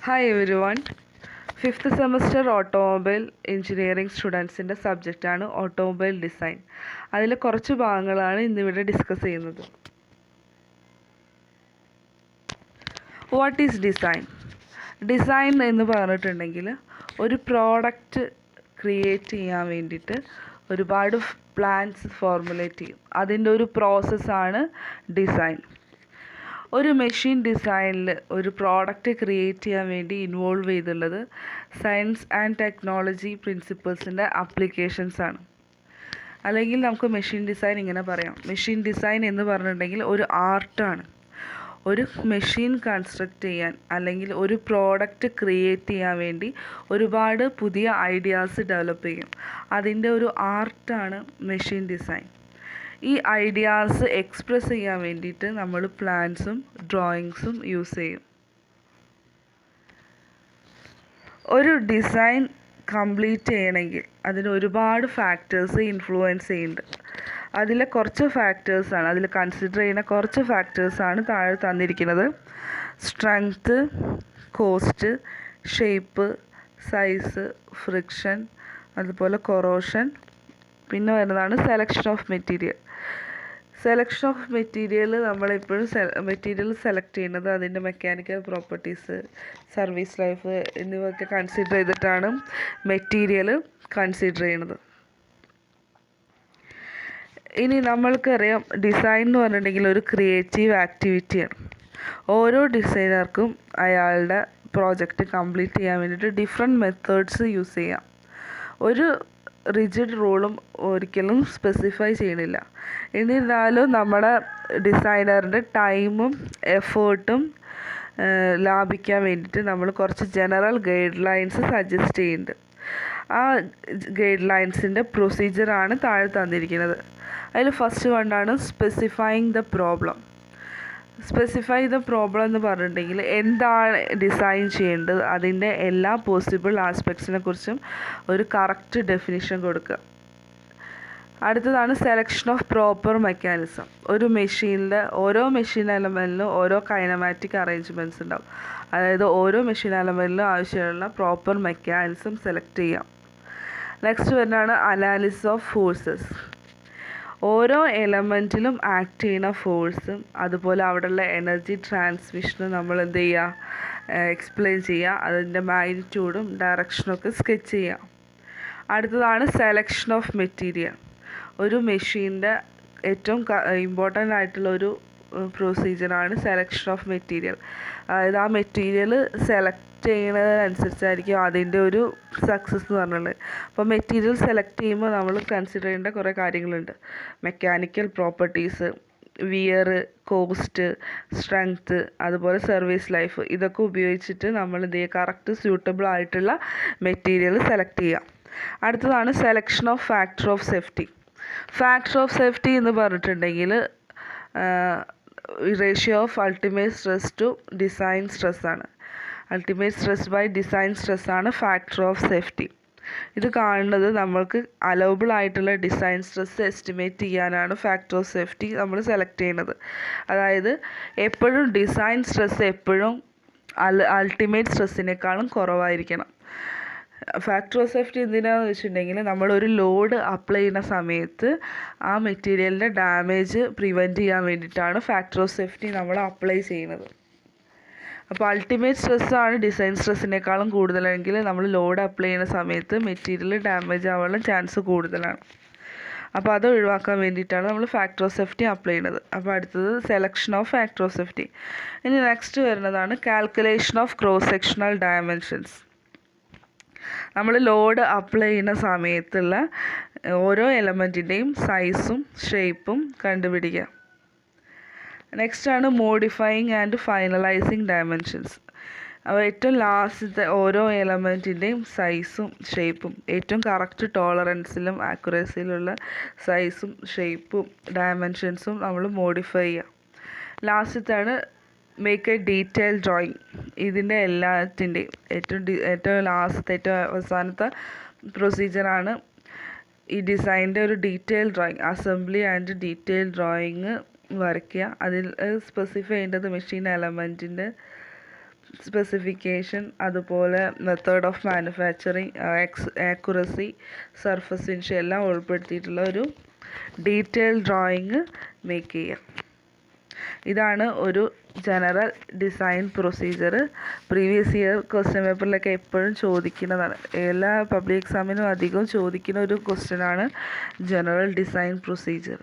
Hi everyone. Fifth semester automobile engineering സ്റ്റുഡൻസിൻ്റെ സബ്ജക്റ്റാണ് automobile design. അതിൽ കുറച്ച് ഭാഗങ്ങളാണ് ഇന്നിവിടെ ഡിസ്കസ് ചെയ്യുന്നത്. What is design? ഡിസൈൻ എന്ന് പറഞ്ഞിട്ടുണ്ടെങ്കിൽ ഒരു പ്രോഡക്റ്റ് ക്രിയേറ്റ് ചെയ്യാൻ വേണ്ടിയിട്ട് ഒരുപാട് പ്ലാൻസ് ഫോർമുലേറ്റ് ചെയ്യും. അതിൻ്റെ ഒരു പ്രോസസ്സാണ് ഡിസൈൻ. ഒരു മെഷീൻ ഡിസൈനിൽ ഒരു പ്രോഡക്റ്റ് ക്രിയേറ്റ് ചെയ്യാൻ വേണ്ടി ഇൻവോൾവ് ചെയ്തുള്ളത് സയൻസ് ആൻഡ് ടെക്നോളജി പ്രിൻസിപ്പിൾസിൻ്റെ ആപ്ലിക്കേഷൻസ് ആണ്. അല്ലെങ്കിൽ നമുക്ക് മെഷീൻ ഡിസൈൻ ഇങ്ങനെ പറയാം. മെഷീൻ ഡിസൈൻ എന്ന് പറഞ്ഞിട്ടുണ്ടെങ്കിൽ ഒരു ആർട്ടാണ്. ഒരു മെഷീൻ കൺസ്ട്രക്റ്റ് ചെയ്യാൻ അല്ലെങ്കിൽ ഒരു പ്രോഡക്റ്റ് ക്രിയേറ്റ് ചെയ്യാൻ വേണ്ടി ഒരുപാട് പുതിയ ഐഡിയാസ് ഡെവലപ്പ് ചെയ്യും. അതിൻ്റെ ഒരു ആർട്ടാണ് മെഷീൻ ഡിസൈൻ. ഈ ഐഡിയാസ് എക്സ്പ്രസ് ചെയ്യാൻ വേണ്ടിയിട്ട് നമ്മൾ പ്ലാൻസും ഡ്രോയിങ്സും യൂസ് ചെയ്യും. ഒരു ഡിസൈൻ കംപ്ലീറ്റ് ചെയ്യണമെങ്കിൽ അതിന് ഒരുപാട് ഫാക്ടേഴ്സ് ഇൻഫ്ലുവൻസ് ചെയ്യുന്നുണ്ട്. അതിലെ കുറച്ച് ഫാക്ടേഴ്സാണ്, അതിൽ കൺസിഡർ ചെയ്യുന്ന കുറച്ച് ഫാക്ടേഴ്സാണ് താഴെ തന്നിരിക്കുന്നത്. Strength, cost, shape, size, friction, അതുപോലെ കൊറോഷൻ. പിന്നെ വരുന്നതാണ് selection of material. Selection of material നമ്മളെപ്പോഴും മെറ്റീരിയൽ സെലക്ട് ചെയ്യുന്നത് അതിൻ്റെ മെക്കാനിക്കൽ പ്രോപ്പർട്ടീസ്, സർവീസ് ലൈഫ് എന്നിവയൊക്കെ കൺസിഡർ ചെയ്തിട്ടാണ് മെറ്റീരിയൽ കൺസിഡർ ചെയ്യുന്നത്. ഇനി നമ്മൾക്കറിയാം ഡിസൈൻ എന്ന് പറഞ്ഞിട്ടുണ്ടെങ്കിൽ ഒരു ക്രിയേറ്റീവ് ആക്ടിവിറ്റിയാണ്. ഓരോ ഡിസൈനർക്കും അയാളുടെ പ്രോജക്റ്റ് കംപ്ലീറ്റ് ചെയ്യാൻ വേണ്ടിയിട്ട് ഡിഫറെൻറ്റ് മെത്തേഡ്സ് യൂസ് ചെയ്യാം. ഒരു റിജിഡ് റൂളും ഒരിക്കലും സ്പെസിഫൈ ചെയ്യണില്ല. എന്നിരുന്നാലും നമ്മുടെ ഡിസൈനറിൻ്റെ ടൈമും എഫേർട്ടും ലാഭിക്കാൻ വേണ്ടിയിട്ട് നമ്മൾ കുറച്ച് ജനറൽ ഗൈഡ് ലൈൻസ് സജസ്റ്റ് ചെയ്യുന്നുണ്ട്. ആ ഗൈഡ് ലൈൻസിൻ്റെ പ്രൊസീജിയറാണ് താഴെ തന്നിരിക്കുന്നത്. അതിൽ ഫസ്റ്റ് വണ്ണാണ് specifying the problem. Specify the problem എന്ന് പറഞ്ഞിട്ടുണ്ടെങ്കിൽ എന്താണ് ഡിസൈൻ ചെയ്യേണ്ടത്, അതിൻ്റെ എല്ലാ പോസിബിൾ ആസ്പെക്ട്സിനെ കുറിച്ചും ഒരു കറക്റ്റ് ഡെഫിനിഷൻ കൊടുക്കുക. അടുത്തതാണ് സെലക്ഷൻ ഓഫ് പ്രോപ്പർ മെക്കാനിസം. ഒരു മെഷീനിലെ ഓരോ മെഷീൻ എലമെൻറ്റിലും ഓരോ കൈനമാറ്റിക് അറേഞ്ച്മെൻറ്റ്സ് ഉണ്ടാവും. അതായത് ഓരോ മെഷീൻ എലമെൻറ്റിലും ആവശ്യമുള്ള പ്രോപ്പർ മെക്കാനിസം സെലക്ട് ചെയ്യാം. നെക്സ്റ്റ് വരുന്നതാണ് അനാലിസിസ് ഓഫ് ഫോഴ്സസ്. ഓരോ എലമെൻറ്റിലും ആക്ട് ചെയ്യുന്ന ഫോഴ്സും അതുപോലെ അവിടെയുള്ള എനർജി ട്രാൻസ്മിഷനും നമ്മൾ എന്ത് ചെയ്യുക, എക്സ്പ്ലെയിൻ ചെയ്യുക. അതിൻ്റെ മാഗ്നിറ്റ്യൂഡും ഡയറക്ഷനൊക്കെ സ്കെച്ച് ചെയ്യുക. അടുത്തതാണ് സെലക്ഷൻ ഓഫ് മെറ്റീരിയൽ. ഒരു മെഷീൻ്റെ ഏറ്റവും ഇമ്പോർട്ടൻ്റ് ആയിട്ടുള്ളൊരു പ്രൊസീജിയറാണ് സെലക്ഷൻ ഓഫ് മെറ്റീരിയൽ. അതായത് ആ മെറ്റീരിയൽ സെലക്ട് ചെയ്യുന്നതിനനുസരിച്ചായിരിക്കും അതിൻ്റെ ഒരു സക്സസ് എന്ന് പറഞ്ഞുള്ളത്. അപ്പോൾ മെറ്റീരിയൽ സെലക്ട് ചെയ്യുമ്പോൾ നമ്മൾ കൺസിഡർ ചെയ്യേണ്ട കുറേ കാര്യങ്ങളുണ്ട്. Mechanical properties, wear, cost, strength, അതുപോലെ സർവീസ് ലൈഫ്. ഇതൊക്കെ ഉപയോഗിച്ചിട്ട് നമ്മൾ എന്ത് ചെയ്യുക, കറക്റ്റ് സ്യൂട്ടബിൾ ആയിട്ടുള്ള മെറ്റീരിയൽ സെലക്ട് ചെയ്യുക. അടുത്തതാണ് selection of factor of safety. Factor of safety എന്ന് പറഞ്ഞിട്ടുണ്ടെങ്കിൽ ratio of ultimate stress to design stress ആണ്. Ultimate stress by design stress ആണ് ഫാക്ടർ ഓഫ് സേഫ്റ്റി. ഇത് കാണുന്നത് നമ്മൾക്ക് അലൗബിൾ ആയിട്ടുള്ള ഡിസൈൻ സ്ട്രെസ് എസ്റ്റിമേറ്റ് ചെയ്യാനാണ് ഫാക്ടർ ഓഫ് സേഫ്റ്റി നമ്മൾ സെലക്ട് ചെയ്യുന്നത്. അതായത് എപ്പോഴും ഡിസൈൻ സ്ട്രെസ് എപ്പോഴും അൾട്ടിമേറ്റ് സ്ട്രെസ്സിനേക്കാളും കുറവായിരിക്കണം. ഫാക്ടർ ഓഫ് സേഫ്റ്റി എന്തിനാണെന്ന് വെച്ചിട്ടുണ്ടെങ്കിൽ നമ്മളൊരു ലോഡ് അപ്ലൈ ചെയ്യുന്ന സമയത്ത് ആ മെറ്റീരിയലിൻ്റെ ഡാമേജ് പ്രിവെൻറ്റ് ചെയ്യാൻ വേണ്ടിയിട്ടാണ് ഫാക്ടർ ഓഫ് സേഫ്റ്റി നമ്മൾ അപ്ലൈ ചെയ്യുന്നത്. അപ്പോൾ അൾട്ടിമേറ്റ് സ്ട്രെസ്സാണ് ഡിസൈൻ സ്ട്രെസ്സിനേക്കാളും കൂടുതലെങ്കിൽ നമ്മൾ ലോഡ് അപ്ലൈ ചെയ്യുന്ന സമയത്ത് മെറ്റീരിയൽ ഡാമേജ് ആവാനുള്ള ചാൻസ് കൂടുതലാണ്. അപ്പോൾ അത് ഒഴിവാക്കാൻ വേണ്ടിയിട്ടാണ് നമ്മൾ ഫാക്ടർ ഓഫ് സേഫ്റ്റി അപ്ലൈ ചെയ്യുന്നത്. അപ്പോൾ അടുത്തത് selection of factor of safety. ഇനി നെക്സ്റ്റ് വരുന്നതാണ് calculation of cross sectional dimensions. നമ്മൾ ലോഡ് അപ്ലൈ ചെയ്യുന്ന സമയത്തുള്ള ഓരോ എലമെൻറ്റിൻ്റെയും സൈസും ഷേപ്പും കണ്ടുപിടിക്കുക. നെക്സ്റ്റ് ആണ് മോഡിഫൈയിങ് ആൻഡ് ഫൈനലൈസിങ് ഡയമെൻഷൻസ്. അപ്പോൾ ഏറ്റവും ലാസ്റ്റത്തെ ഓരോ എലമെൻറ്റിൻ്റെയും സൈസും ഷേപ്പും ഏറ്റവും കറക്റ്റ് ടോളറൻസിലും ആക്യുറസിയിലുള്ള സൈസും ഷേപ്പും ഡയമെൻഷൻസും നമ്മൾ മോഡിഫൈ ചെയ്യുക. ലാസ്റ്റത്താണ് മേക്ക് എ ഡീറ്റെയിൽ ഡ്രോയിങ്. ഇതിൻ്റെ എല്ലാത്തിൻ്റെയും ഏറ്റവും ലാസ്റ്റത്തെ ഏറ്റവും അവസാനത്തെ പ്രൊസീജിയറാണ് ഈ ഡിസൈനിൻ്റെ ഒരു detail drawing. Assembly and detail drawing വരയ്ക്കുക. അതിൽ സ്പെസിഫൈ ചെയ്യേണ്ടത് മെഷീൻ എലമെൻറ്റിൻ്റെ സ്പെസിഫിക്കേഷൻ, അതുപോലെ method of manufacturing, accuracy, surface finish എല്ലാം ഉൾപ്പെടുത്തിയിട്ടുള്ള ഒരു ഡീറ്റെയിൽ ഡ്രോയിങ് മേക്ക് ചെയ്യുക. ഇതാണ് ഒരു general design procedure. Previous year question പേപ്പറിലൊക്കെ എപ്പോഴും ചോദിക്കുന്നതാണ്, എല്ലാ പബ്ലിക് എക്സാമിനും അധികം ചോദിക്കുന്ന ഒരു ക്വസ്റ്റ്യനാണ് ജനറൽ ഡിസൈൻ പ്രൊസീജിയർ.